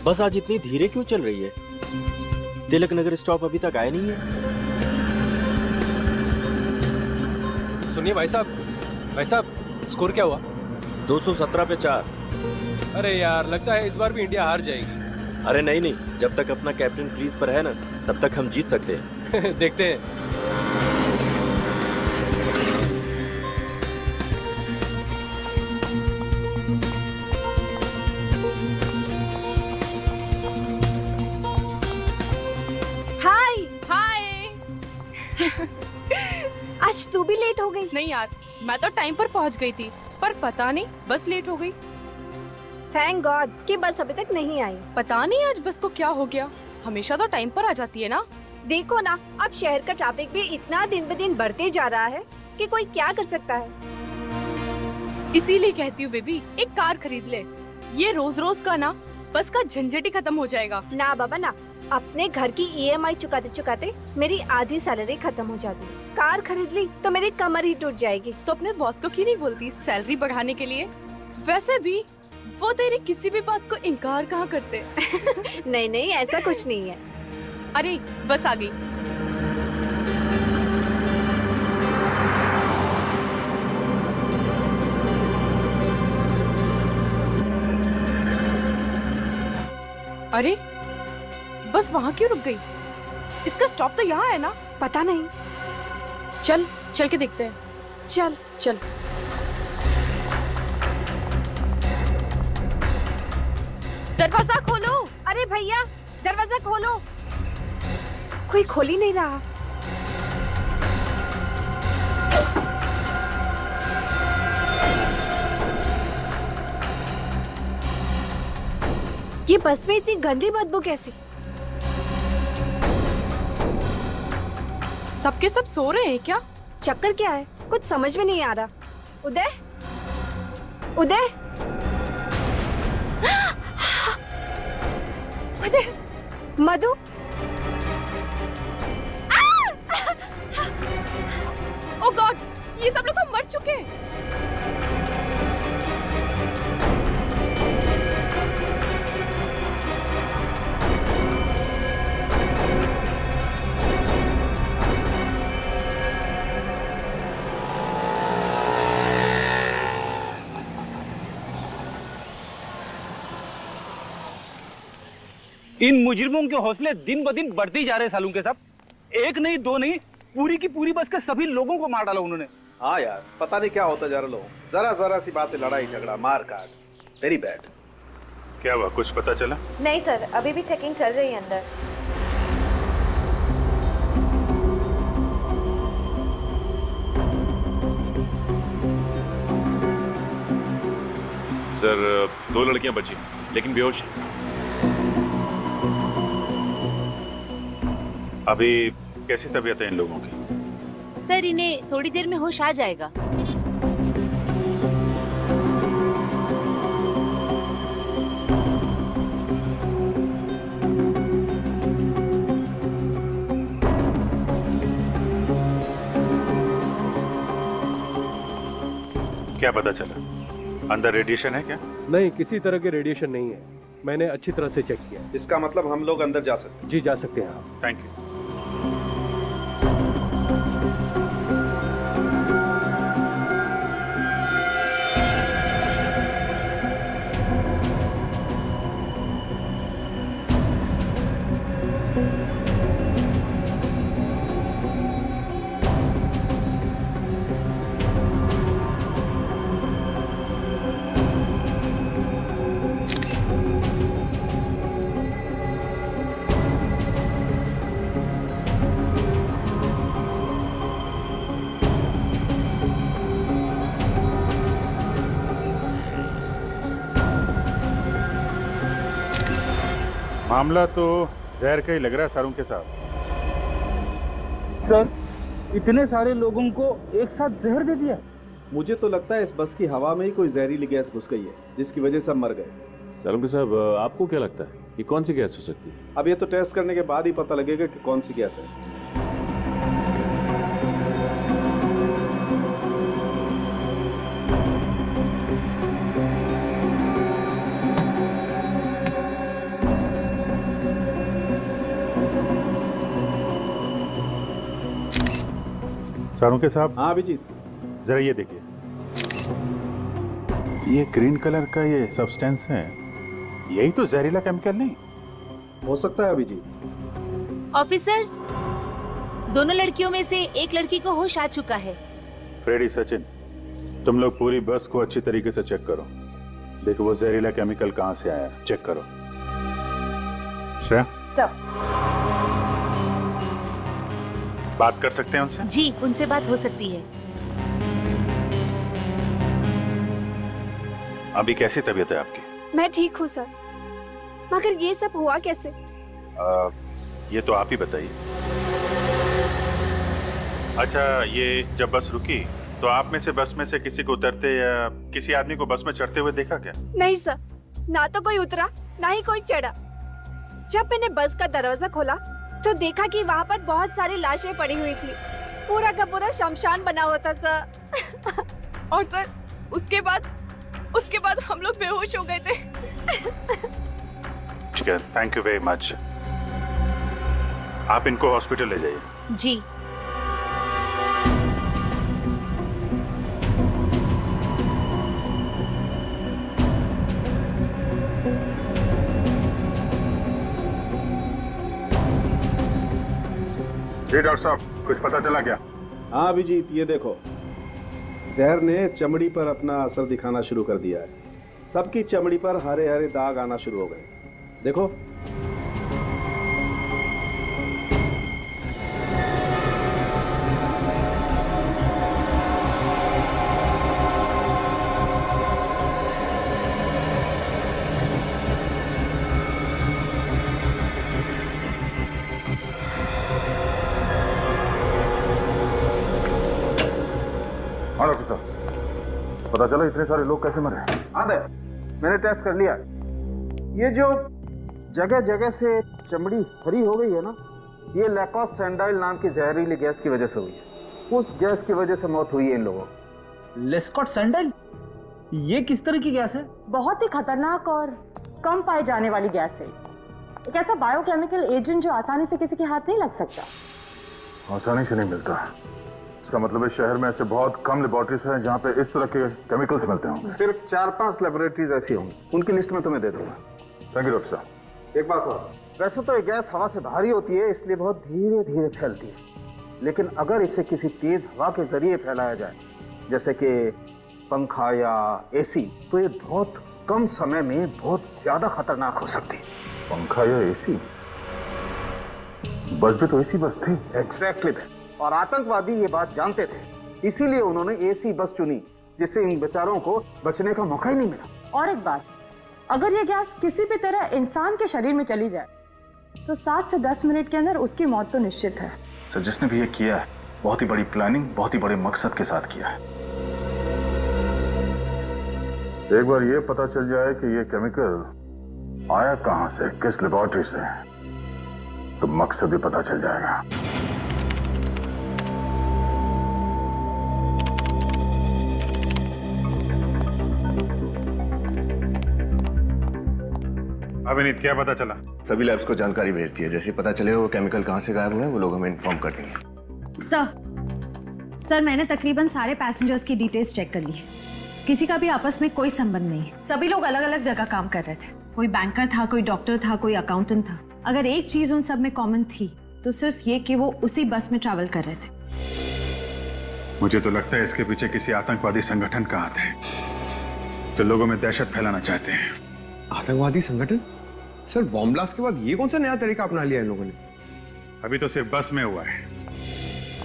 बस आज इतनी धीरे क्यों चल रही है? तिलक नगर स्टॉप अभी तक आया नहीं है। सुनिए भाई साहब, स्कोर क्या हुआ? 217 पे 4। अरे यार, लगता है इस बार भी इंडिया हार जाएगी। अरे नहीं, जब तक अपना कैप्टन क्रीज पर है ना, तब तक हम जीत सकते हैं। देखते हैं। आज तू भी लेट हो गई। नहीं यार, मैं तो टाइम पर पहुंच गई थी, पर पता नहीं बस लेट हो गई। थैंक गॉड कि बस अभी तक नहीं आई। पता नहीं आज बस को क्या हो गया, हमेशा तो टाइम पर आ जाती है ना। देखो ना, अब शहर का ट्रैफिक भी इतना दिन ब दिन बढ़ते जा रहा है कि कोई क्या कर सकता है। इसीलिए कहती हूँ बेबी, एक कार खरीद ले। ये रोज रोज का ना बस का झंझट ही खत्म हो जाएगा। ना बाबा ना, अपने घर की EMI चुकाते चुकाते मेरी आधी सैलरी खत्म हो जाती। कार खरीद ली तो मेरी कमर ही टूट जाएगी। तो अपने बॉस को क्यों नहीं बोलती सैलरी बढ़ाने के लिए? वैसे भी वो तेरी किसी भी बात को इनकार कहाँ करते। नहीं, ऐसा कुछ नहीं है। अरे बस आ गई। अरे बस वहाँ क्यों रुक गई? इसका स्टॉप तो यहाँ है ना? पता नहीं, चल के देखते हैं। चल। दरवाजा खोलो। अरे भैया, दरवाजा खोलो। कोई खोल ही नहीं रहा। ये बस में इतनी गंदी बदबू कैसी? सबके सब सो रहे हैं क्या? चक्कर क्या है, कुछ समझ में नहीं आ रहा। उदय मधु, ओह गॉड, ये सब लोग तो मर चुके हैं। इन मुजरिमों के हौसले दिन ब दिन बढ़ते ही जा रहे हैं सालू के साहब। एक नहीं, दो नहीं, पूरी की पूरी बस के सभी लोगों को मार डाला उन्होंने। हाँ यार, पता नहीं क्या होता जा रहा लोग, जरा सी बात है, लड़ाई झगड़ा मार काट, वेरी बैड। क्या हुआ, कुछ पता चला? नहीं सर, अभी भी चेकिंग चल रही है अंदर। सर, 2 लड़कियां बची लेकिन बेहोश हैं। अभी कैसी तबीयत है इन लोगों की? सर, इन्हें थोड़ी देर में होश आ जाएगा। क्या पता चला? अंदर रेडिएशन है क्या? नहीं, किसी तरह के रेडिएशन नहीं है। मैंने अच्छी तरह से चेक किया। इसका मतलब हम लोग अंदर जा सकते हैं? जी, जा सकते हैं आप। Thank you. मामला तो जहर का ही लग रहा है सारों के साथ। सर, इतने सारे लोगों को एक साथ जहर दे दिया। मुझे तो लगता है इस बस की हवा में ही कोई जहरीली गैस घुस गई है, जिसकी वजह से हम मर गए। सालुंके साहब, आपको क्या लगता है ये कौन सी गैस हो सकती है? अब ये तो टेस्ट करने के बाद ही पता लगेगा कि कौन सी गैस है। सालुंके साहब, हाँ अभिजीत। जरा ये देखिए, ये ग्रीन कलर का ये सब्सटेंस है, यही तो जहरीला केमिकल नहीं? हो सकता है अभिजीत। ऑफिसर्स, दोनों लड़कियों में से एक लड़की को होश आ चुका है। फ्रेडी, सचिन, तुम लोग पूरी बस को अच्छी तरीके से चेक करो। देखो वो जहरीला केमिकल कहाँ से आया, चेक करो। श्रेया, सर। बात कर सकते हैं उनसे? जी, उनसे बात हो सकती है। अभी कैसी तबीयत है आपकी? मैं ठीक हूँ सर, मगर ये सब हुआ कैसे? ये तो आप ही बताइए। अच्छा, ये जब बस रुकी तो आप में से बस में से किसी को उतरते या किसी आदमी को बस में चढ़ते हुए देखा क्या? नहीं सर, ना तो कोई उतरा ना ही कोई चढ़ा। जब मैंने बस का दरवाजा खोला तो देखा कि वहाँ पर बहुत सारी लाशें पड़ी हुई थी। पूरा का पूरा शमशान बना हुआ था सर। और सर उसके बाद हम लोग बेहोश हो गए थे। ठीक है, थैंक यू वेरी मच। आप इनको हॉस्पिटल ले जाइए। जी। जी डॉक्टर साहब, कुछ पता चला क्या? हाँ अभिजीत, ये देखो, जहर ने चमड़ी पर अपना असर दिखाना शुरू कर दिया है। सबकी चमड़ी पर हरे हरे दाग आना शुरू हो गए। देखो, हाँ डॉक्टर साहब, पता चला इतने सारे लोग कैसे मरे? हाँ दे, मैंने टेस्ट कर लिया। ये जो जगह जगह से चमड़ी हरी हो गई है ना, ये लैकोस सैंडाइल नाम की जहरीली गैस की वजह से हुई है। उस गैस की वजह से मौत हुई है इन लोगों को। लेस्कॉट सैंडल, ये किस तरह की गैस है? बहुत ही खतरनाक और कम पाई जाने वाली गैस है। एक ऐसा बायोकेमिकल एजेंट जो आसानी से किसी के हाथ नहीं लग सकता। आसानी से नहीं मिलता। इसका मतलब है शहर में ऐसे बहुत कम लेबोरेटरीज हैं जहाँ पे इस तरह के केमिकल्स मिलते होंगे। सिर्फ 4-5 लेबोरेटरीज ऐसी होंगी, उनकी लिस्ट में तुम्हें दे दूंगा। थैंक यू डॉक्टर साहब। एक बात और, वैसे तो ये गैस हवा से भारी होती है, इसलिए बहुत धीरे धीरे फैलती है। लेकिन अगर इसे किसी तेज हवा के जरिए फैलाया जाए, जैसे कि पंखा या एसी, तो ये बहुत कम समय में बहुत ज्यादा खतरनाक हो सकती है। पंखा या एसी? बस भी तो एसी बस थी। एग्जैक्टली। और आतंकवादी ये बात जानते थे, इसीलिए उन्होंने एसी बस चुनी, जिससे इन बेचारों को बचने का मौका ही नहीं मिला। और एक बात, अगर ये गैस किसी भी तरह इंसान के शरीर में चली जाए तो 7 से 10 मिनट के अंदर उसकी मौत तो निश्चित है। सर, जिसने भी ये किया है बहुत ही बड़ी प्लानिंग, बहुत ही बड़े मकसद के साथ किया है। एक बार ये पता चल जाए कि ये केमिकल आया कहां से, किस लेबोरेटरी से, तो मकसद भी पता चल जाएगा। अभिनीत, क्या पता चला? सभी लैब्स को जानकारी भेज दी है। जैसे पता चलेगा वो केमिकल कहाँ से गायब हुआ है, वो लोग हमें इन्फॉर्म कर देंगे। सर, मैंने तकरीबन सारे पैसेंजर्स की डिटेल्स चेक कर ली है। किसी का भी आपस में कोई संबंध नहीं है। सभी लोग अलग अलग जगह काम कर रहे थे। कोई बैंकर था, कोई डॉक्टर था, कोई अकाउंटेंट था। अगर एक चीज उन सब में कॉमन थी तो सिर्फ ये कि वो उसी बस में ट्रैवल कर रहे थे। मुझे तो लगता है इसके पीछे किसी आतंकवादी संगठन का हाथ है जो लोगों में दहशत फैलाना चाहते हैं। आतंकवादी संगठन? सर, बॉम्ब ब्लास्ट के बाद ये कौन सा नया तरीका अपना लिया इन लोगों ने? अभी तो सिर्फ बस में हुआ है,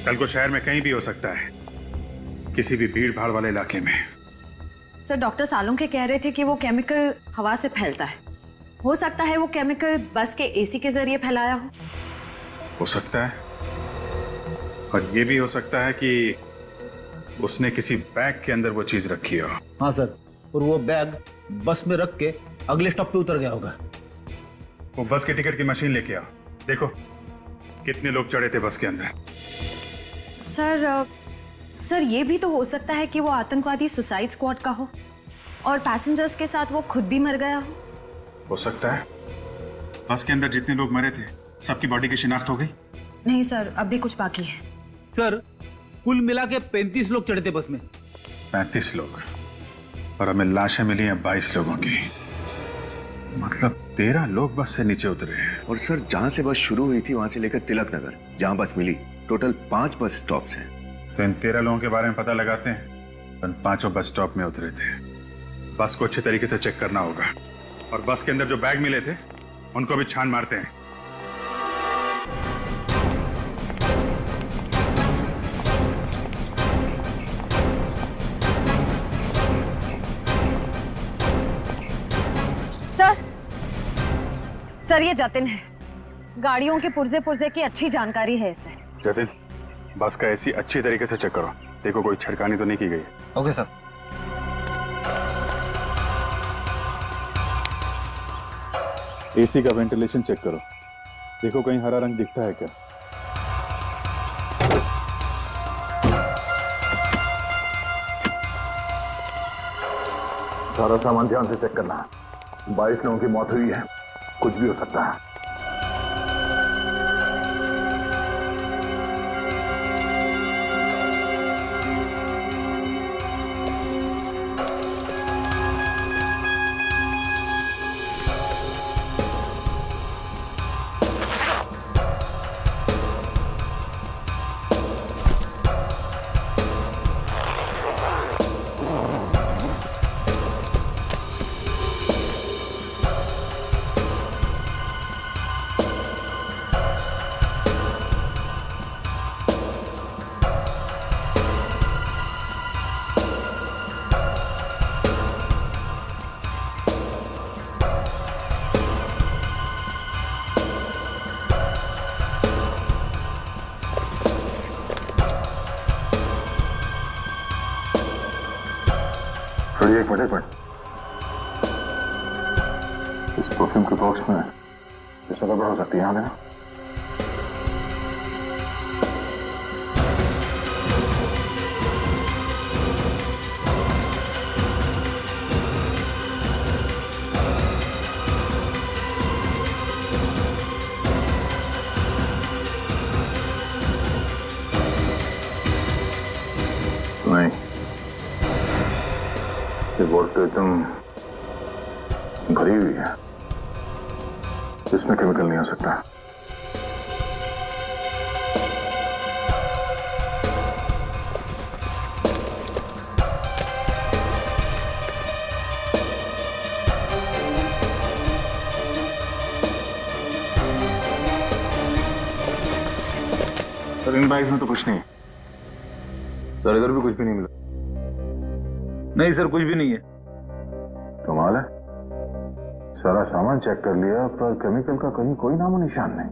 कल को शहर में कहीं भी हो सकता है, किसी भी भीड़ भाड़ वाले इलाके में। सर, डॉक्टर सालुंके कह रहे थे कि वो केमिकल हवा से फैलता है। हो सकता है वो केमिकल बस के एसी के जरिए फैलाया हो सकता है, और ये भी हो सकता है कि उसने किसी बैग के अंदर वो चीज रखी हो। हाँ सर, और वो बैग बस में रख के अगले स्टॉप पे उतर गया होगा। वो बस के टिकट की मशीन लेके आओ, देखो कितने लोग चढ़े थे बस के अंदर। सर, ये भी तो हो सकता है कि वो आतंकवादी सुसाइड स्क्वाड का हो और पैसेंजर्स के साथ वो खुद भी मर गया हो सकता है। बस के अंदर जितने लोग मरे थे सबकी बॉडी की शिनाख्त हो गई? नहीं सर, अब भी कुछ बाकी है। सर, कुल मिला के 35 लोग चढ़े थे बस में। 35 लोग, और हमें लाशें मिली हैं 22 लोगों की। मतलब 13 लोग बस से नीचे उतरे हैं। और सर, जहां से बस शुरू हुई थी वहां से लेकर तिलक नगर जहां बस मिली, टोटल 5 बस स्टॉप्स हैं। तो इन 13 लोगों के बारे में पता लगाते हैं। उन 5 बस स्टॉप में उतरे थे। बस को अच्छे तरीके से चेक करना होगा, और बस के अंदर जो बैग मिले थे उनको भी छान मारते हैं। सर ये जतिन है, गाड़ियों के पुर्जे पुर्जे की अच्छी जानकारी है इसे। जतिन, बस का एसी अच्छी तरीके से चेक करो, देखो कोई छिड़कानी तो नहीं की गई। Okay sir. एसी का वेंटिलेशन चेक करो, देखो कहीं हरा रंग दिखता है क्या। सारा सामान ध्यान से चेक करना है। 22 लोगों की मौत हुई है, कुछ भी हो सकता है। एक मिनट, इस परफ्यूम के बॉक्स में इसमें गड़बड़ हो सकती है। यहाँ देना। नहीं, ये बोतल तो एकदम भरी हुई है, इसमें केमिकल नहीं हो सकता। सर, इन बैग्स में तो कुछ नहीं है। सर, इधर भी कुछ भी नहीं मिला। नहीं सर, कुछ भी नहीं है। कमाल है, सारा सामान चेक कर लिया पर केमिकल का कहीं कोई नामो निशान नहीं।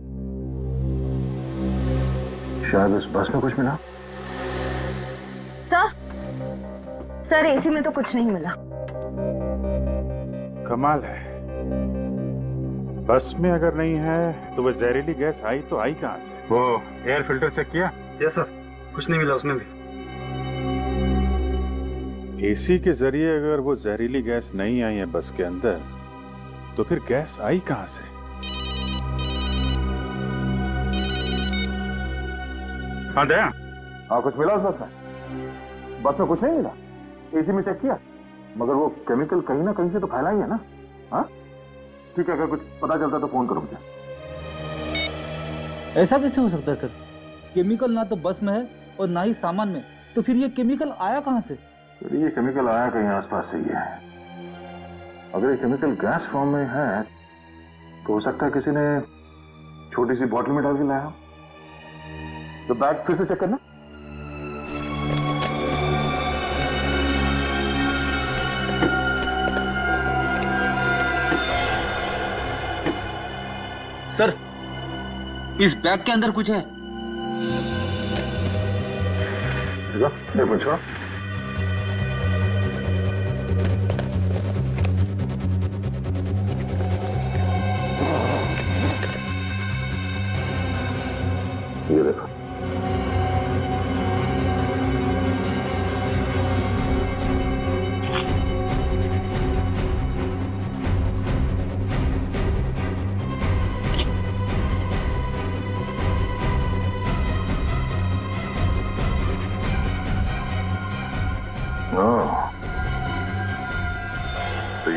शायद इस बस में कुछ मिला। सर एसी में तो कुछ नहीं मिला। कमाल है, बस में अगर नहीं है तो वह जहरीली गैस आई तो आई कहां से? वो एयर फिल्टर चेक किया? यस सर, कुछ नहीं मिला उसमें भी। एसी के जरिए अगर वो जहरीली गैस नहीं आई है बस के अंदर, तो फिर गैस आई कहां से? हाँ दया, हाँ कुछ मिला उस बस में? बस में कुछ नहीं मिला। एसी में चेक किया, मगर वो केमिकल कहीं ना कहीं से तो फैला ही है ना। हाँ ठीक है, अगर कुछ पता चलता तो फोन करो मुझे। ऐसा कैसे हो सकता है सर? केमिकल ना तो बस में है और ना ही सामान में, तो फिर ये केमिकल आया कहां से? ये केमिकल आया कहीं आसपास से ही है। अगर ये केमिकल गैस फॉर्म में है तो हो सकता है किसी ने छोटी सी बॉटल में डाल के लाया हो। तो बैग फिर से चेक करना। सर, इस बैग के अंदर कुछ है। देखो छोड़ो। ये देखो,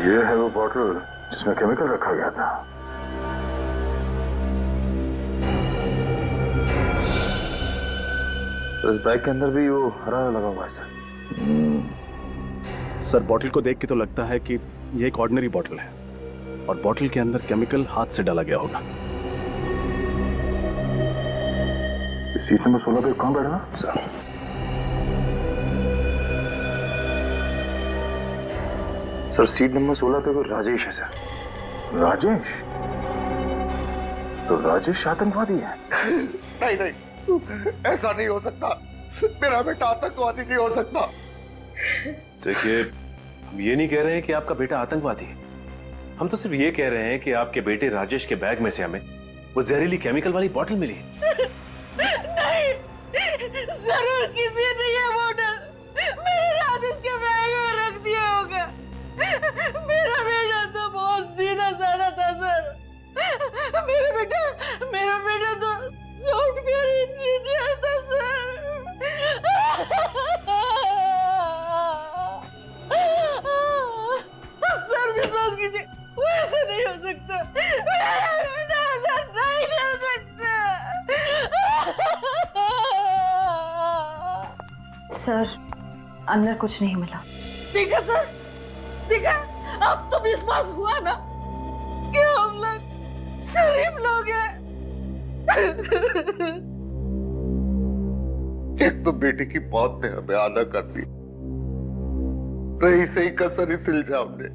ये है वो बॉटल जिसमें केमिकल रखा गया था। तो इस बैग के अंदर भी वो हरा लगा हुआ है सर। सर बॉटल को देख के तो लगता है कि ये एक ऑर्डिनरी बॉटल है और बॉटल के अंदर केमिकल हाथ से डाला गया होगा। इस सीट नंबर 16 पे कौन बैठा सर? सर सीट नंबर 16 पे कोई राजेश है सर। राजेश? तो राजेश आतंकवादी है? नहीं नहीं, ऐसा नहीं हो सकता। मेरा बेटा आतंकवादी नहीं हो सकता। देखिए, हम ये नहीं कह रहे हैं कि आपका बेटा आतंकवादी है। हम तो सिर्फ ये कह रहे हैं कि आपके बेटे राजेश के बैग में से हमें वो जहरीली केमिकल वाली बोतल मिली है। नहीं, जरूर किसी ने ये बोतल मेरे राजेश के बैग में रख दिया होगा। मेरा बेटा तो बहुत सीधा साधा था सर। मेरा बेटा तो सॉफ्टवेयर इंजीनियर था सर। सर विश्वास कीजिए, वो ऐसा नहीं हो सकता। मेरा बेटा ऐसा नहीं कर सकता। सर अंदर कुछ नहीं मिला। देखा सर, देखा, अब तो विश्वास हुआ ना कि हम लोग शरीफ लोग हैं। एक तो बेटे की मौत ने हमें आधा कर दी, रही सही कसर इस इल्जाम ने।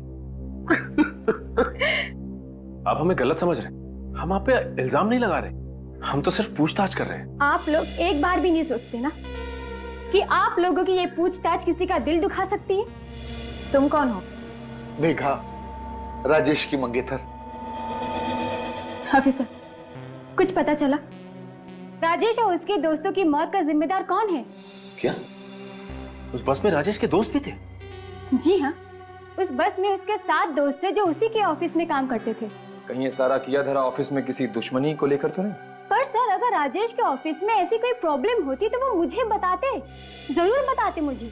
आप हमें गलत समझ रहे हैं। हम आप पे इल्जाम नहीं लगा रहे, हम तो सिर्फ पूछताछ कर रहे हैं। आप लोग एक बार भी नहीं सोचते ना कि आप लोगों की ये पूछताछ किसी का दिल दुखा सकती है? तुम कौन हो? मेघा, राजेश की मंगेतर। ऑफिसर, कुछ पता चला? राजेश और उसके दोस्तों की मौत का जिम्मेदार कौन है? क्या उस बस में राजेश के दोस्त भी थे? जी हाँ, उस बस में उसके 7 दोस्त थे जो उसी के ऑफिस में काम करते थे। कहीं ये सारा किया धरा ऑफिस में किसी दुश्मनी को लेकर तो नहीं? पर सर, अगर राजेश के ऑफिस में ऐसी कोई प्रॉब्लम होती तो वो मुझे बताते, जरूर बताते मुझे।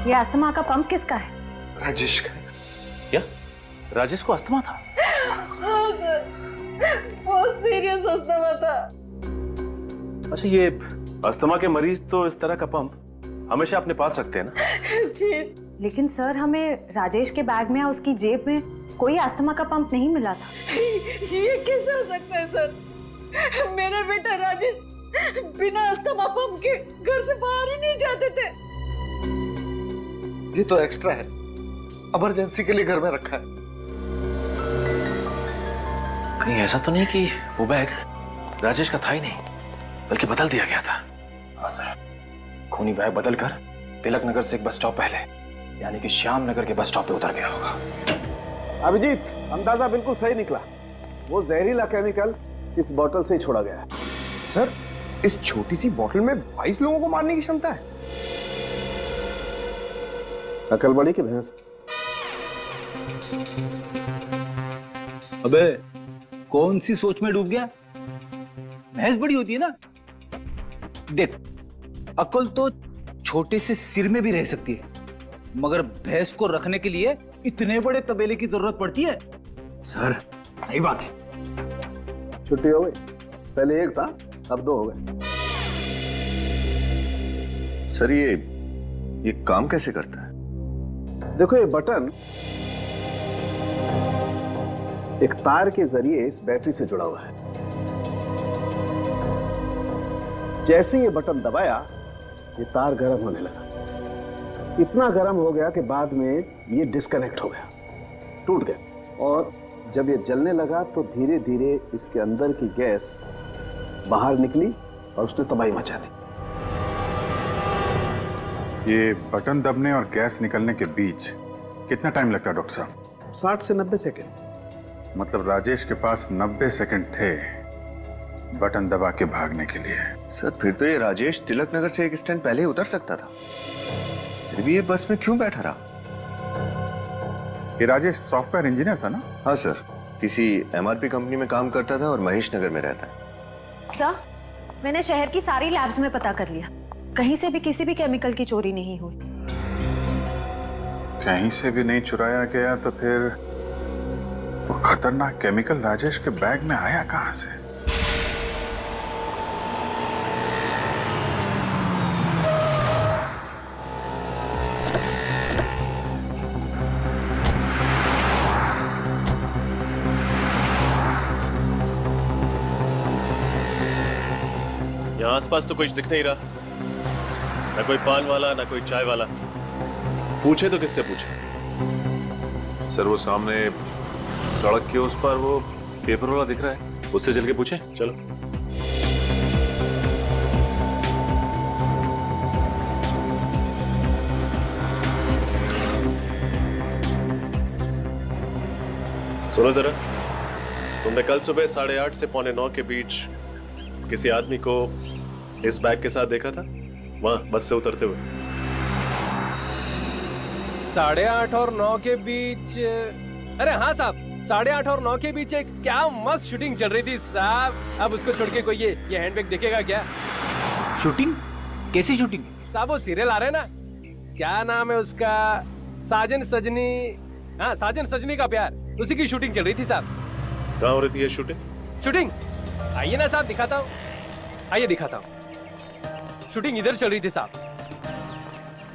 ये अस्थमा का पंप किसका है? राजेश का। क्या राजेश को अस्थमा था? हाँ सर, बहुत सीरियस अस्थमा था। अच्छा, ये अस्थमा के मरीज तो इस तरह का पंप हमेशा अपने पास रखते हैं ना? जी। लेकिन सर, हमें राजेश के बैग में या उसकी जेब में कोई अस्थमा का पंप नहीं मिला था। ये कैसे हो सकता है सर? मेरा बेटा राजेश बिना अस्थमा पंप के घर से बाहर ही नहीं जाते थे। ये तो एक्स्ट्रा है, इमरजेंसी के लिए घर में रखा है। कहीं ऐसा तो नहीं कि वो बैग राजेश का था ही नहीं, बल्कि बदल दिया गया था? हाँ सर, खूनी बैग बदलकर तिलक नगर से एक बस स्टॉप पहले, यानी कि श्याम नगर के बस स्टॉप पे उतर गया होगा। अभिजीत, अंदाजा बिल्कुल सही निकला। वो जहरीला केमिकल इस बोतल से ही छोड़ा गया है। सर, इस छोटी सी बोतल में 22 लोगों को मारने की क्षमता है। अकल बड़ी की भैंस। अबे, कौन सी सोच में डूब गया? भैंस बड़ी होती है ना। देख, अकल तो छोटे से सिर में भी रह सकती है, मगर भैंस को rखने के लिए इतने बड़े तबेले की जरूरत पड़ती है। सर, सही बात है। छुट्टी हो गई, पहले एक था, अब 2 हो गए। सर, ये काम कैसे करता है? देखो, ये बटन एक तार के जरिए इस बैटरी से जुड़ा हुआ है। जैसे ये बटन दबाया, ये तार गर्म होने लगा। इतना गर्म हो गया कि बाद में ये डिस्कनेक्ट हो गया, टूट गया। और जब ये जलने लगा तो धीरे धीरे इसके अंदर की गैस बाहर निकली और उसने तबाही मचा दी। ये बटन दबने और गैस निकलने के बीच कितना टाइम लगता है डॉक्टर साहब? 60 से 90 सेकेंड। मतलब राजेश के पास 90 सेकंड थे बटन दबा के भागने के लिए। सर, फिर तो ये राजेश तिलक नगर से एक स्टैंड पहले ही उतर सकता था, फिर भी ये बस में क्यों बैठा रहा? ये राजेश सॉफ्टवेयर इंजीनियर था ना? हाँ सर, किसी MRP कंपनी में काम करता था और महेश नगर में रहता है। सर, मैंने शहर की सारी लैब्स में पता कर लिया, कहीं से भी किसी भी केमिकल की चोरी नहीं हुई। कहीं से भी नहीं चुराया गया तो फिर वो खतरनाक केमिकल राजेश के बैग में आया कहां से? यहाँ आसपास तो कुछ दिख नहीं रहा, ना कोई पान वाला ना कोई चाय वाला। पूछे तो किससे पूछे? सर वो सामने सड़क के उस पर वो पेपर वाला दिख रहा है, उससे चल के पूछे। चलो। सुनो जरा, तुमने कल सुबह 8:30 से 8:45 के बीच किसी आदमी को इस बैग के साथ देखा था वहां बस से उतरते हुए? 8:30 और 9 के बीच? अरे हाँ साहब, 8:30 और 9 के बीच एक क्या मस्त शूटिंग चल रही थी साहब। अब उसको छोड़ के कोई ये हैंडबैग देखेगा क्या? शूटिंग? कैसी शूटिंग? साहब वो सीरियल आ रहे हैं ना, क्या नाम है उसका, साजन सजनी, हाँ साजन सजनी का प्यार, उसी की शूटिंग चल रही थी साहब। कहाँ हो रही थी ये शूटिंग? शूटिंग आइए ना साहब, दिखाता हूँ, आइए दिखाता हूँ। शूटिंग इधर चल रही थी साहब,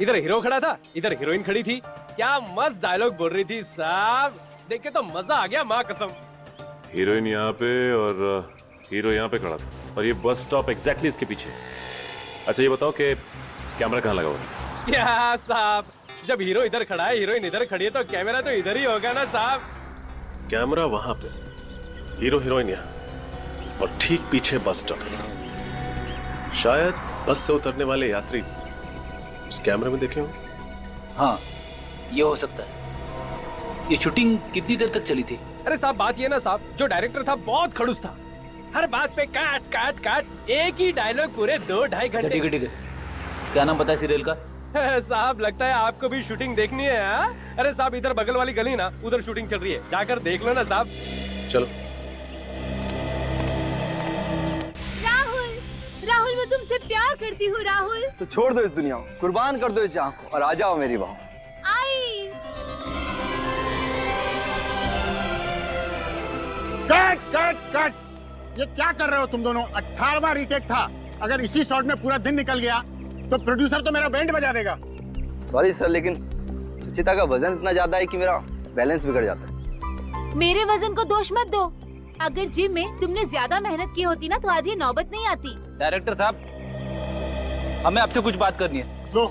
इधर हीरो खड़ा था, इधर हीरोइन खड़ी थी। क्या मस्त डायलॉग बोल रही थी साहब, देख के तो मजा आ गया माँ कसम। हीरोइन यहाँ पे और हीरो यहाँ पे खड़ा था, और ये बस स्टॉप एग्जैक्टली इसके पीछे। अच्छा ये बताओ कि कैमरा कहाँ लगा हुआ है? क्या साहब, जब हीरो इधर खड़ा है, हीरोइन इधर खड़ी है, तो कैमरा तो इधर ही होगा ना साहब। कैमरा वहां पे, हीरो हीरोइन यहाँ, और ठीक पीछे बस स्टॉप। शायद बस से उतरने वाले यात्री उस कैमरे में देखे हो। हाँ ये हो सकता है। ये शूटिंग कितनी देर तक चली थी? अरे साहब बात ये ना साहब, जो डायरेक्टर था बहुत खड़ूस था, हर बात पे काट काट काट, एक ही डायलॉग पूरे 2-2.5 घंटे। ठीक है। क्या नाम पता है सीरियल का? साहब लगता है आपको भी शूटिंग देखनी है। हाँ? अरे साहब इधर बगल वाली गली ना, उधर शूटिंग चल रही है, जाकर देख लो ना साहब। चलो। राहुल, राहुल मैं तुमसे प्यार करती हूँ राहुल। तो छोड़ दो इस दुनिया को, कुर्बान कर दो इस जान को और आ जाओ मेरी बाहों। आई। कट कट कट, ये क्या कर रहे हो तुम दोनों? 18वां रीटेक था, अगर इसी शॉट में पूरा दिन निकल गया तो प्रोड्यूसर तो मेरा बैंड बजा देगा। सॉरी सर, लेकिन सुचिता का वजन इतना ज्यादा है कि मेरा बैलेंस बिगड़ जाता है। मेरे वजन को दोष मत दो, अगर जिम में तुमने ज्यादा मेहनत की होती ना तो आज ये नौबत नहीं आती। डायरेक्टर साहब हमें आपसे कुछ बात करनी है। लो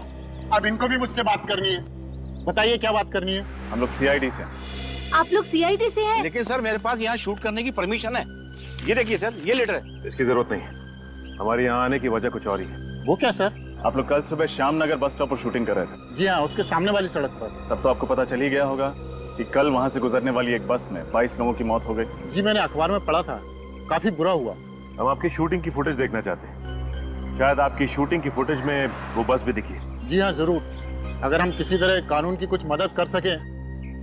अब इनको भी मुझसे बात करनी है, बताइए क्या बात करनी है? हम लोग सीआईडी से। आप लोग सीआईडी से हैं? लेकिन सर मेरे पास यहाँ शूट करने की परमिशन है। ये देखिए सर, ये लेटर है। इसकी जरूरत नहीं है, हमारे यहाँ आने की वजह कुछ और ही है। वो क्या सर? आप लोग कल सुबह श्याम नगर बस स्टॉप पर शूटिंग कर रहे थे। जी हाँ, उसके सामने वाली सड़क पर। तब तो आपको पता चल ही गया होगा कि कल वहां से गुजरने वाली एक बस में 22 लोगों की मौत हो गई। जी मैंने अखबार में पढ़ा था, काफी बुरा हुआ। हम आपकी शूटिंग की फुटेज देखना चाहते हैं, शायद आपकी शूटिंग की फुटेज में वो बस भी दिखी। जी हाँ जरूर, अगर हम किसी तरह कानून की कुछ मदद कर सके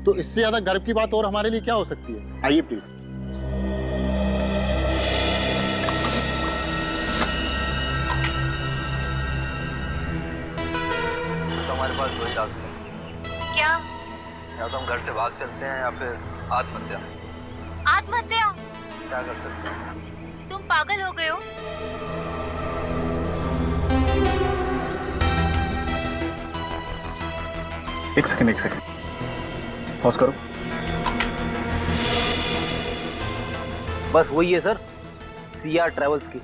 तो इससे ज्यादा गर्व की बात और हमारे लिए क्या हो सकती है। आइए प्लीज। तो हमारे पास दो ही रास्ते हैं। क्या? या तो हम घर से भाग चलते हैं या फिर आत्महत्या। आत्महत्या? क्या कर सकते हैं? तुम पागल हो गए हो? एक सेकंड पॉज करो। बस वही है सर, सीआर ट्रेवल्स की।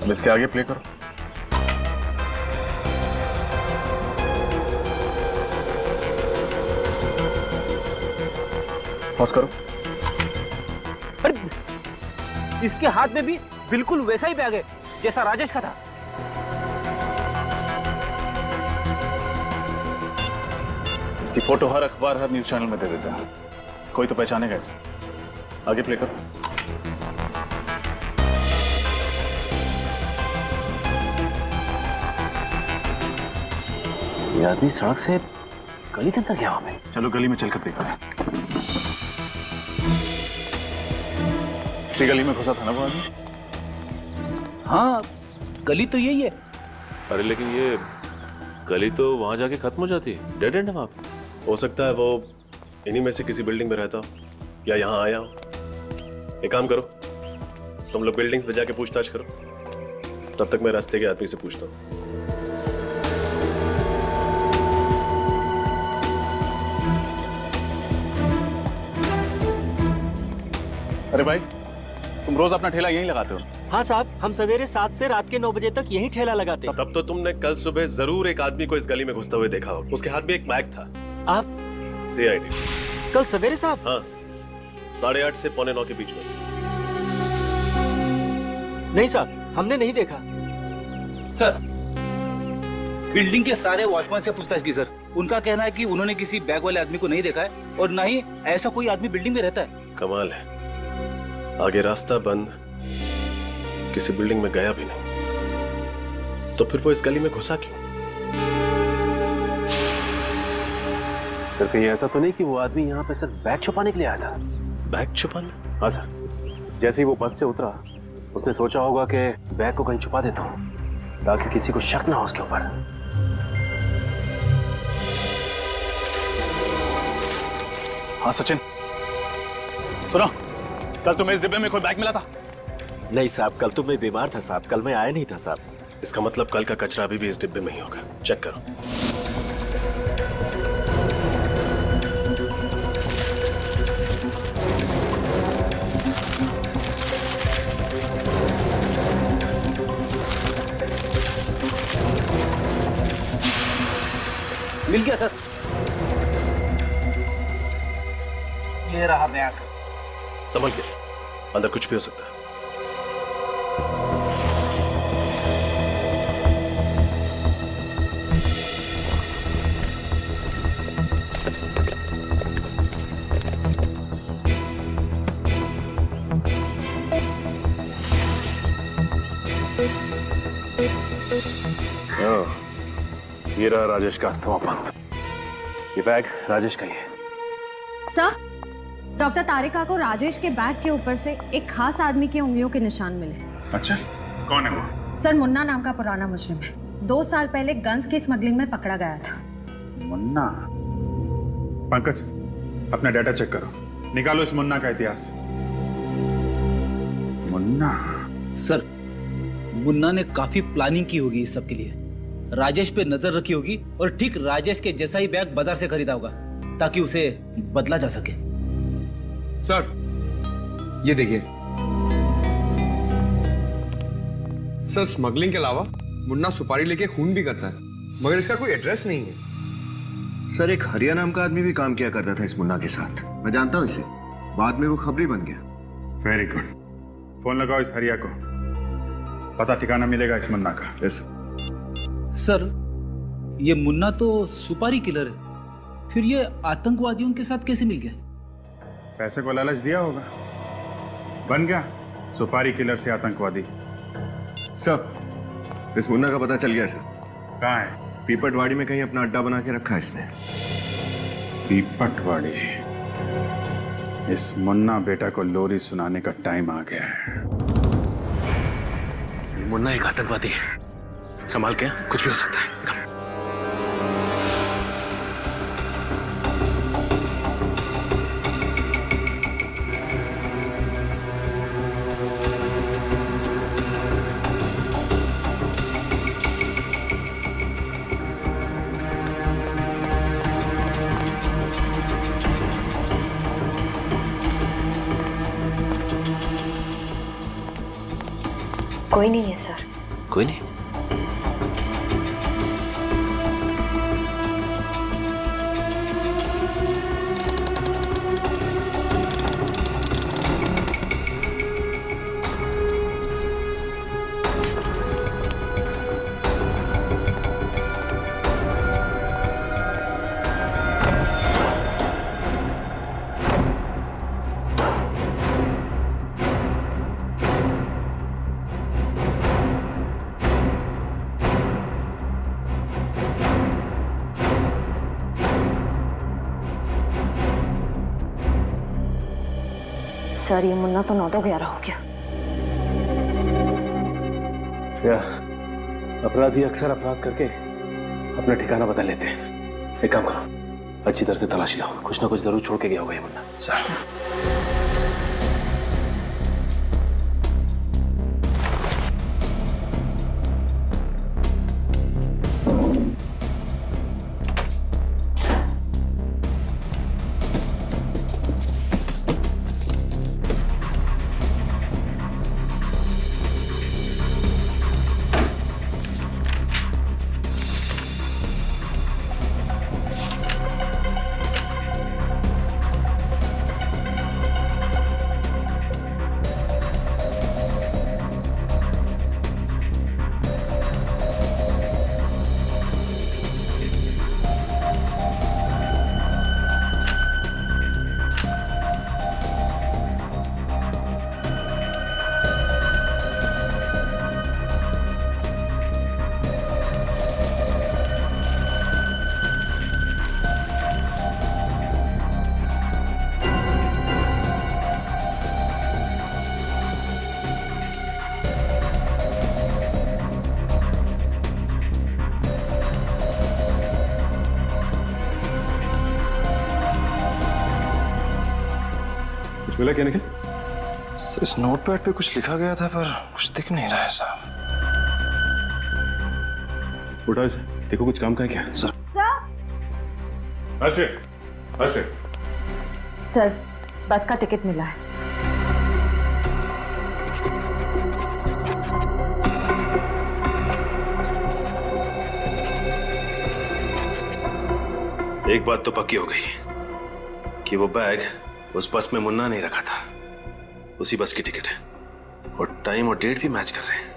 अब इसके आगे प्ले करो। पॉज करो। अरे इसके हाथ में भी बिल्कुल वैसा ही बैग है जैसा राजेश का था। इसकी फोटो हर अखबार, हर न्यूज चैनल में दे देता है, कोई तो पहचानेगा इसे। आगे प्ले करो। ये आदमी सड़क से गली के अंदर गया हुआ है। चलो गली में चलकर देखते हैं। इसी गली में घुसा था ना वो आदमी? हाँ, गली तो यही है। अरे लेकिन ये गली तो वहां जाके खत्म हो जाती है, डेड एंड है वहां पे। हो सकता है वो इन्हीं में से किसी बिल्डिंग में रहता हो या यहाँ आया हो। एक काम करो, तुम लोग बिल्डिंग्स पे जाके पूछताछ करो, तब तक मैं रास्ते के आदमी से पूछता हूँ। अरे भाई, तुम रोज अपना ठेला यहीं लगाते हो? हाँ साहब, हम सवेरे 7 से रात के 9 बजे तक यहीं ठेला लगाते। तब तो तुमने कल सुबह जरूर एक आदमी को इस गली में घुसते हुए देखा हो। उसके हाथ में एक बैग था। आप CID। कल सवेरे साहब? हाँ, 8:30 से 8:45 के बीच में। नहीं साहब, हमने नहीं देखा। सर, बिल्डिंग के सारे वॉचमैन से पूछताछ की सर। उनका कहना है कि उन्होंने किसी बैग वाले आदमी को नहीं देखा है और ना ही ऐसा कोई आदमी बिल्डिंग में रहता है। कमाल है, आगे रास्ता बंद, किसी बिल्डिंग में गया भी नहीं, तो फिर वो इस गली में घुसा क्यों? सर कहीं ऐसा तो नहीं कि वो आदमी यहाँ पे सिर्फ बैग छुपाने के लिए आया था? बैग छुपाने? हाँ सर, जैसे ही वो बस से उतरा उसने सोचा होगा कि बैग को कहीं छुपा देता हूँ ताकि किसी को शक ना हो उसके ऊपर। हाँ सचिन, सुनो, कल तुम्हें इस डिब्बे में कोई बैग मिला था? नहीं साहब, कल तो मैं बीमार था साहब, कल मैं आया नहीं था साहब। इसका मतलब कल का कचरा अभी भी इस डिब्बे में ही होगा। चेक करो। मिल गया सर। ये रहा बैग। संभल के, अंदर कुछ भी हो सकता है। ये रहा राजेश का अस्थमा पंप। ये बैग राजेश का ही है। सर, डॉक्टर तारिका को राजेश के बैग के ऊपर से एक खास आदमी की उंगलियों के निशान मिले। अच्छा, कौन है वो? सर, मुन्ना नाम का पुराना मुजरिम है। 2 साल पहले गन्स की स्मगलिंग में पकड़ा गया था। मुन्ना? पंकज, अपना डाटा चेक करो, निकालो इस मुन्ना का इतिहास। मुन्ना? सर, मुन्ना ने काफी प्लानिंग की होगी इस सब के लिए। राजेश पे नजर रखी होगी और ठीक राजेश के जैसा ही बैग बाजार से खरीदा होगा ताकि उसे बदला जा सके। सर, ये देखिए। सर, स्मगलिंग के अलावा मुन्ना सुपारी लेके खून भी करता है, मगर इसका कोई एड्रेस नहीं है। सर, एक हरिया नाम का आदमी भी काम किया करता था इस मुन्ना के साथ। मैं जानता हूँ इसे, बाद में वो खबरी बन गया। वेरी गुड, फोन लगाओ इस हरिया को, पता ठिकाना मिलेगा इस मुन्ना का। यस सर, ये मुन्ना तो सुपारी किलर है, फिर ये आतंकवादियों के साथ कैसे मिल गया? पैसे को लालच दिया होगा, बन गया सुपारी किलर से आतंकवादी। सर, इस मुन्ना का पता चल गया सर। कहाँ है? पीपटवाड़ी में कहीं अपना अड्डा बना के रखा है इसने। पीपटवाड़ी? इस मुन्ना बेटा को लोरी सुनाने का टाइम आ गया है। मुन्ना एक आतंकवादी है, संभाल के, कुछ भी हो सकता है। कोई नहीं है सर। कोई नहीं? सर ये मुन्ना तो 9-11 हो गया। या अपराधी अक्सर अपराध करके अपना ठिकाना बदल लेते हैं। एक काम करो, अच्छी तरह से तलाशी लो, कुछ ना कुछ जरूर छोड़ के गया होगा ये मुन्ना। सर मिला क्या निकल? सर इस नोटपैड पे कुछ लिखा गया था पर कुछ दिख नहीं रहा है साहब। उठाओ इसे, देखो कुछ काम का है क्या? सर सर बस का टिकट मिला है। एक बात तो पक्की हो गई कि वो बैग उस बस में मुन्ना नहीं रखा था, उसी बस की टिकट है और टाइम और डेट भी मैच कर रहे हैं।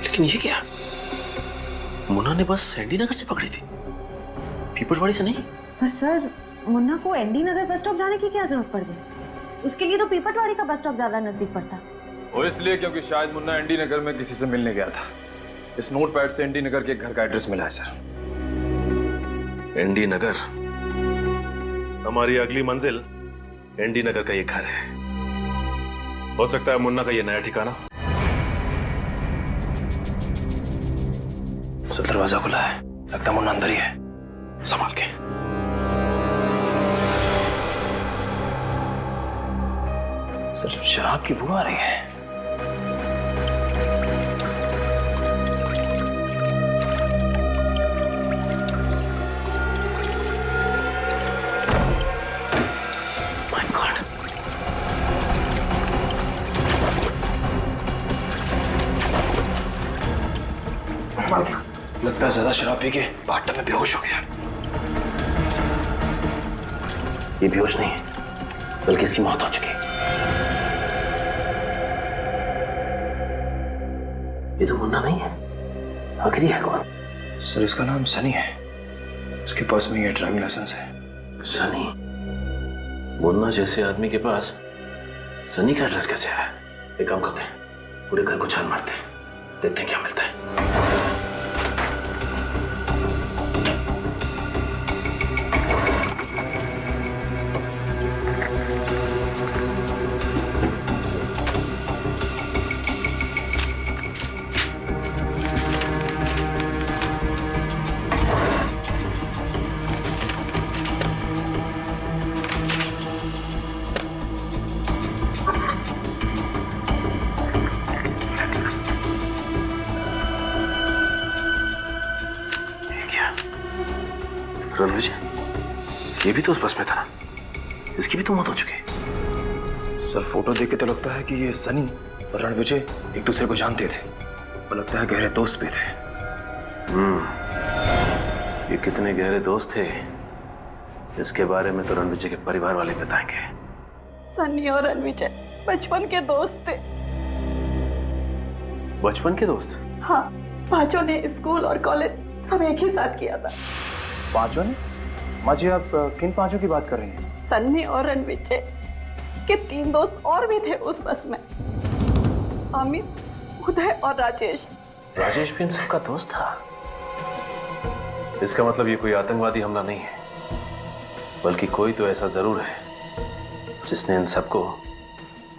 लेकिन ये क्या, मुन्ना ने बस एनडी नगर से पकड़ी थी, पीपलवाड़ी से नहीं। पर सर मुन्ना को एनडी नगर बस स्टॉप जाने की क्या जरूरत पड़ गई? उसके लिए तो पीपलवाड़ी का बस स्टॉप ज्यादा नजदीक पड़ता। वो इसलिए क्योंकि शायद मुन्ना एनडी नगर में किसी से मिलने गया था। इस नोटपैड से एनडी नगर के घर का एड्रेस मिला है सर। एनडी नगर, हमारी अगली मंजिल एनडी नगर का ये घर है। हो सकता है मुन्ना का ये नया ठिकाना। सर दरवाजा खुला है, लगता है मुन्ना अंदर ही है, संभाल के। सर शराब की बू आ रही है। लगता है ज्यादा शराब पी के बाथटब में बेहोश हो गया। ये बेहोश नहीं है, बल्कि इसकी मौत हो चुकी है। ये तो मुन्ना नहीं है, आखिर ये है कौन? सर इसका नाम सनी है, इसके पास में ये ड्राइविंग लाइसेंस है। सनी? मुन्ना जैसे आदमी के पास सनी का एड्रेस कैसे आया? एक काम करते हैं, पूरे घर को छान मारते हैं, देखते हैं क्या मिलता है। रणविजय, ये भी तो उस बस में था, इसकी भी तो मौत हो चुकी है। सर फोटो देख के तो लगता है कि ये सनी और रणविजय एक दूसरे को जानते थे और लगता है गहरे दोस्त भी थे। ये कितने गहरे दोस्त थे इसके बारे में तो रणविजय के परिवार वाले बताएंगे। सनी और रणविजय बचपन के दोस्त थे। बचपन के दोस्त? हाँ, पांचों ने स्कूल और कॉलेज सब एक ही साथ किया था। पांचों ने? माँ जी आप किन पांचों की बात कर रही हैं? सन्नी और रणविजय के 3 दोस्त और भी थे उस बस में, अमित, उदय और राजेश। राजेश भी इन सबका दोस्त था? इसका मतलब ये कोई आतंकवादी हमला नहीं है, बल्कि कोई तो ऐसा जरूर है जिसने इन सबको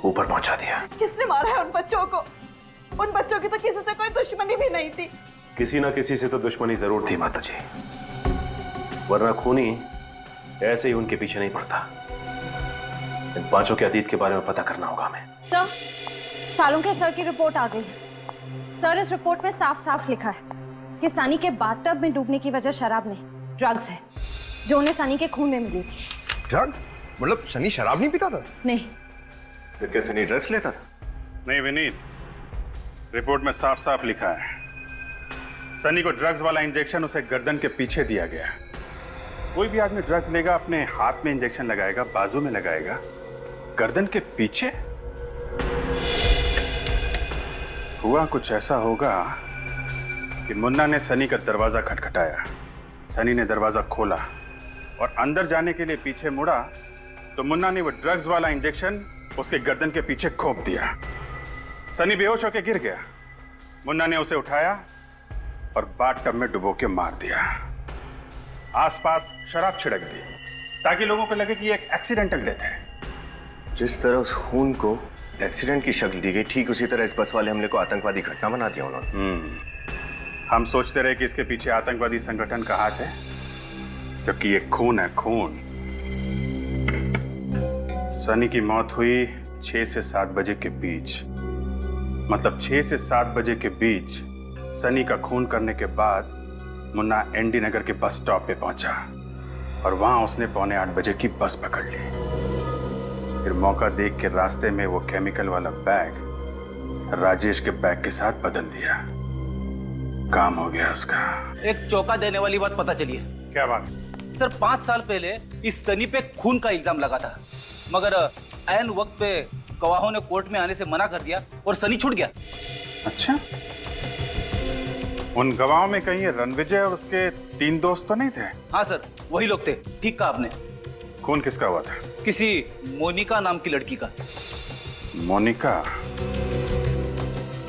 ऊपर पहुंचा दिया। किसने मारा है उन बच्चों को? उन बच्चों की तो किसी से कोई दुश्मनी भी नहीं थी। किसी ना किसी से तो दुश्मनी जरूर थी माता जी, वरना खूनी ऐसे ही उनके पीछे नहीं पड़ता। इन पांचों के अतीत के बारे में पता करना होगा हमें। सर, सालुंखे सर की रिपोर्ट आ गई। सर, इस रिपोर्ट में साफ साफ लिखा है कि सनी के बाथटब में डूबने की वजह शराब नहीं, ड्रग्स है, जो उन्हें सनी के खून में मिली थी। ड्रग्स? मतलब सनी शराब नहीं पीता था? नहीं। फिर क्या सनी ड्रग्स लेता था? नहीं विनीत, रिपोर्ट में साफ साफ लिखा है सनी को ड्रग्स वाला इंजेक्शन उसे गर्दन के पीछे दिया गया। कोई भी आदमी ड्रग्स लेगा, अपने हाथ में इंजेक्शन लगाएगा, बाजू में लगाएगा, गर्दन के पीछे। हुआ कुछ ऐसा होगा कि मुन्ना ने सनी का दरवाजा खटखटाया, सनी ने दरवाजा खोला और अंदर जाने के लिए पीछे मुड़ा तो मुन्ना ने वो ड्रग्स वाला इंजेक्शन उसके गर्दन के पीछे घोंप दिया। सनी बेहोश होकर गिर गया। मुन्ना ने उसे उठाया और बाथटब में डुबो के मार दिया। आसपास शराब छिड़क दी ताकि लोगों को लगे कि ये एक एक्सीडेंटल डेथ है। जिस तरह उस खून को एक्सीडेंट की शक्ल दी गई, ठीक उसी तरह इस बस वाले हमले को आतंकवादी घटना बना दिया उन्होंने। हम सोचते रहे कि इसके पीछे आतंकवादी संगठन का हाथ है, जबकि ये खून है, खून। सनी की मौत हुई 6 से 7 बजे के बीच, मतलब 6 से 7 बजे के बीच सनी का खून करने के बाद मुन्ना एनडी नगर के बस स्टॉप पे पहुंचा और वहां उसने 7:45 बजे की बस पकड़ ली। फिर मौका देख के रास्ते में वो केमिकल वाला बैग राजेश के बैग के साथ बदल दिया। काम हो गया उसका। एक चौंका देने वाली बात पता चली है। क्या बात? सर, 5 साल पहले इस सनी पे खून का इल्जाम लगा था, मगर ऐन वक्त पे गवाहों ने कोर्ट में आने से मना कर दिया और सनी छूट गया। अच्छा, उन गवाहों में कहीं रणविजय और उसके 3 दोस्त तो नहीं थे? हाँ सर, वही लोग थे। ठीक कहा आपने। खून किसका हुआ था? किसी मोनिका नाम की लड़की का। मोनिका?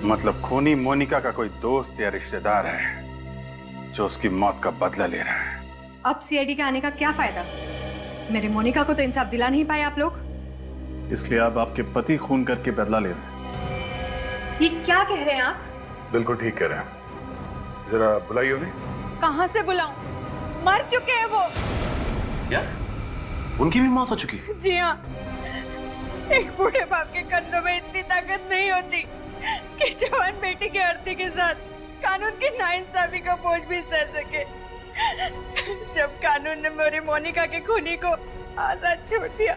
मतलब खूनी मोनिका का कोई दोस्त या रिश्तेदार है जो उसकी मौत का बदला ले रहा है। अब सीआईडी के आने का क्या फायदा? मेरे मोनिका को तो इंसाफ दिला नहीं पाए आप लोग। इसलिए अब आपके पति खून करके बदला ले रहे हैं। ये क्या कह रहे हैं आप? बिल्कुल ठीक कह रहे हैं। जरा बुलाइए उन्हें। कहाँ से बुलाऊं? मर चुके हैं वो। क्या? उनकी भी मौत हो चुकी? जी हाँ। एक बूढ़े बाप के कंधों में इतनी ताकत नहीं होती कि जवान बेटी की अर्थी के साथ कानून की नाइंसाफी का बोझ भी सह सके। जब कानून ने मेरी मोनिका के खूनी को आजाद छोड़ दिया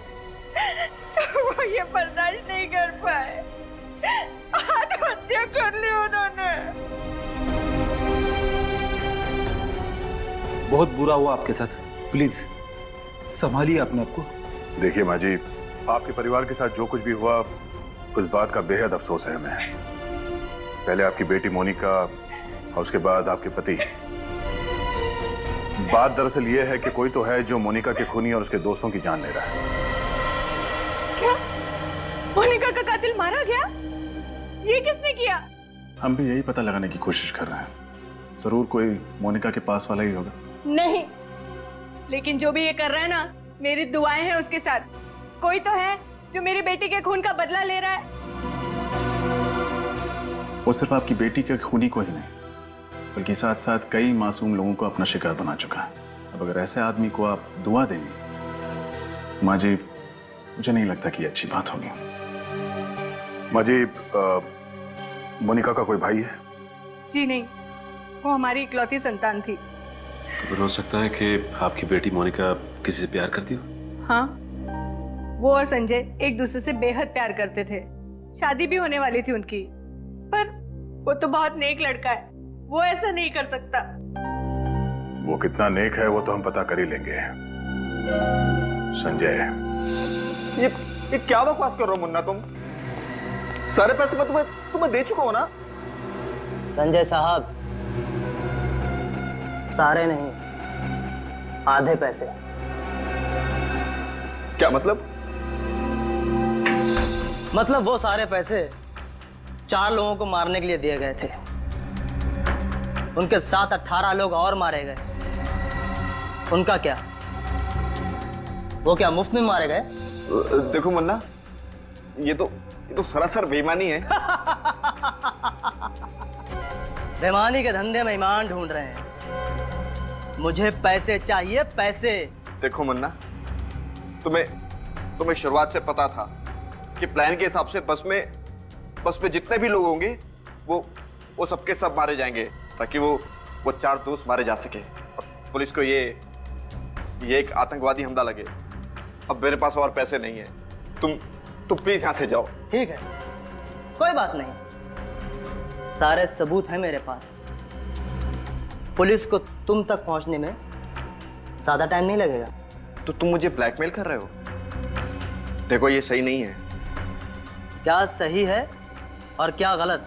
तो वो ये बर्दाश्त नहीं कर पाए, आत्महत्या कर ली उन्होंने। बहुत बुरा हुआ आपके साथ, प्लीज संभालिए अपने आप को। देखिए माँ जी, आपके परिवार के साथ जो कुछ भी हुआ उस बात का बेहद अफसोस है हमें। पहले आपकी बेटी मोनिका और उसके बाद आपके पति। बात दरअसल ये है कि कोई तो है जो मोनिका के खूनी और उसके दोस्तों की जान ले रहा है। क्या? मोनिका का कातिल मारा गया? ये किसने किया? हम भी यही पता लगाने की कोशिश कर रहे हैं। जरूर कोई मोनिका के पास वाला ही होगा। नहीं, लेकिन जो भी ये कर रहा है ना, मेरी दुआएं हैं उसके साथ। कोई तो है जो मेरी बेटी के खून का बदला ले रहा है। वो सिर्फ आपकी बेटी के खूनी को ही नहीं, बल्कि साथ साथ कई मासूम लोगों को अपना शिकार बना चुका है। अब अगर ऐसे आदमी को आप दुआ देंगे, माँ जी, मुझे नहीं लगता कि ये अच्छी बात होगी। माँ जी, मोनिका का कोई भाई है? जी नहीं, वो हमारी इकलौती संतान थी। तो फिर हो सकता है कि आपकी बेटी मोनिका किसी से प्यार करती हो? हाँ, वो और संजय एक दूसरे से बेहद प्यार करते थे। शादी भी होने वाली थी उनकी, पर वो तो बहुत नेक लड़का है, वो ऐसा नहीं कर सकता। वो कितना नेक है वो तो हम पता कर ही लेंगे। संजय, ये क्या बकवास कर रहे हो मुन्ना? तुम सारे पैसे मैं तुम्हें दे चुका हूं ना। संजय साहब, सारे नहीं, आधे पैसे। क्या मतलब? मतलब वो सारे पैसे 4 लोगों को मारने के लिए दिए गए थे। उनके साथ 18 लोग और मारे गए। उनका क्या? वो क्या मुफ्त में मारे गए? देखो मुन्ना, ये तो सरासर बेईमानी है। बेईमानी के धंधे में ईमान ढूंढ रहे हैं। मुझे पैसे चाहिए, पैसे। देखो मुन्ना, तुम्हें शुरुआत से पता था कि प्लान के हिसाब से बस में जितने भी लोग होंगे वो सबके सब मारे जाएंगे, ताकि वो 4 दोस्त मारे जा सके। पुलिस को ये एक आतंकवादी हमला लगे। अब मेरे पास और पैसे नहीं है, तुम प्लीज यहां से जाओ। ठीक है, कोई बात नहीं, सारे सबूत हैं मेरे पास। पुलिस को तुम तक पहुंचने में ज्यादा टाइम नहीं लगेगा। तो तुम मुझे ब्लैकमेल कर रहे हो? देखो, ये सही नहीं है। क्या सही है और क्या गलत,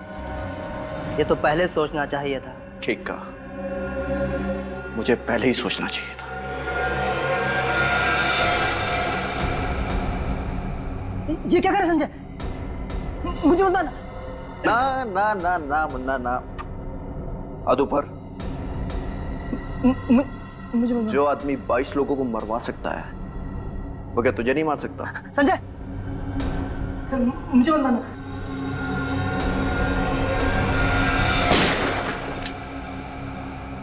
ये तो पहले सोचना चाहिए था। ठीक कहा, मुझे पहले ही सोचना चाहिए था। ये क्या करे संजय? मुझे मत मारना। ना मुन्ना ना। अदू पर मुझे मत। जो आदमी 22 लोगों को मरवा सकता है, वो क्या तुझे नहीं मार सकता? संजय, मुझे मत मारना।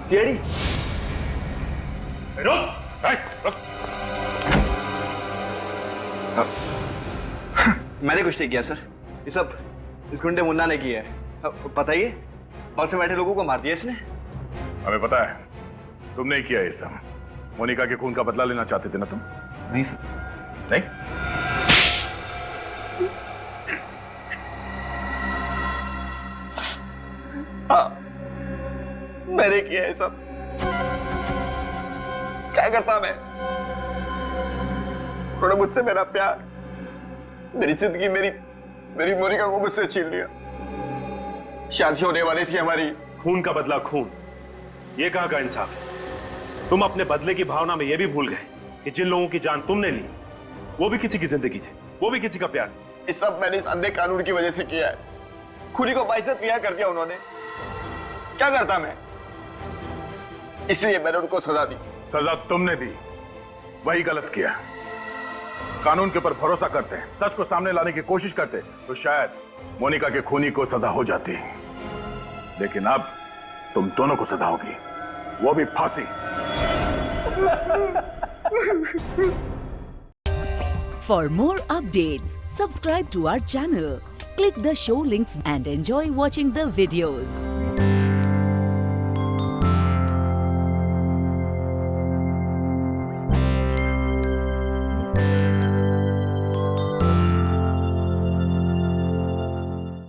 सीआईडी, रुक। मैंने कुछ नहीं किया सर, ये सब इस गुंडे मुन्ना ने किया है। पता ही है, बस में बैठे लोगों को मार दिया इसने। हमें पता है तुमने ही किया ये सब। मोनिका के खून का बदला लेना चाहते थे ना तुम? नहीं सर। नहीं? हाँ, मैंने किया है सब। क्या करता मैं? थोड़ा मुझसे मेरा प्यार, मेरी जिंदगी, मेरी मोनिका को मुझसे छीन लिया। शादी होने वाली थी हमारी। खून का बदला खून, ये कहाँ का इंसाफ है? तुम अपने बदले की भावना में यह भी भूल गए कि जिन लोगों की जान तुमने ली, वो भी किसी की जिंदगी थे, वो भी किसी का प्यार। ये सब मैंने इस अंधे कानून की वजह से किया है। खूनी को बाइज्जत रिहा कर दिया उन्होंने। क्या करता मैं? इसलिए मैंने उनको सजा दी। सजा तुमने दी, वही गलत किया। कानून के ऊपर भरोसा करते, सच को सामने लाने की कोशिश करते, तो शायद मोनिका के खूनी को सजा हो जाती। लेकिन अब तुम दोनों को सजा होगी, वो भी फांसी। For more updates, subscribe to our channel, click the show links and enjoy watching the videos.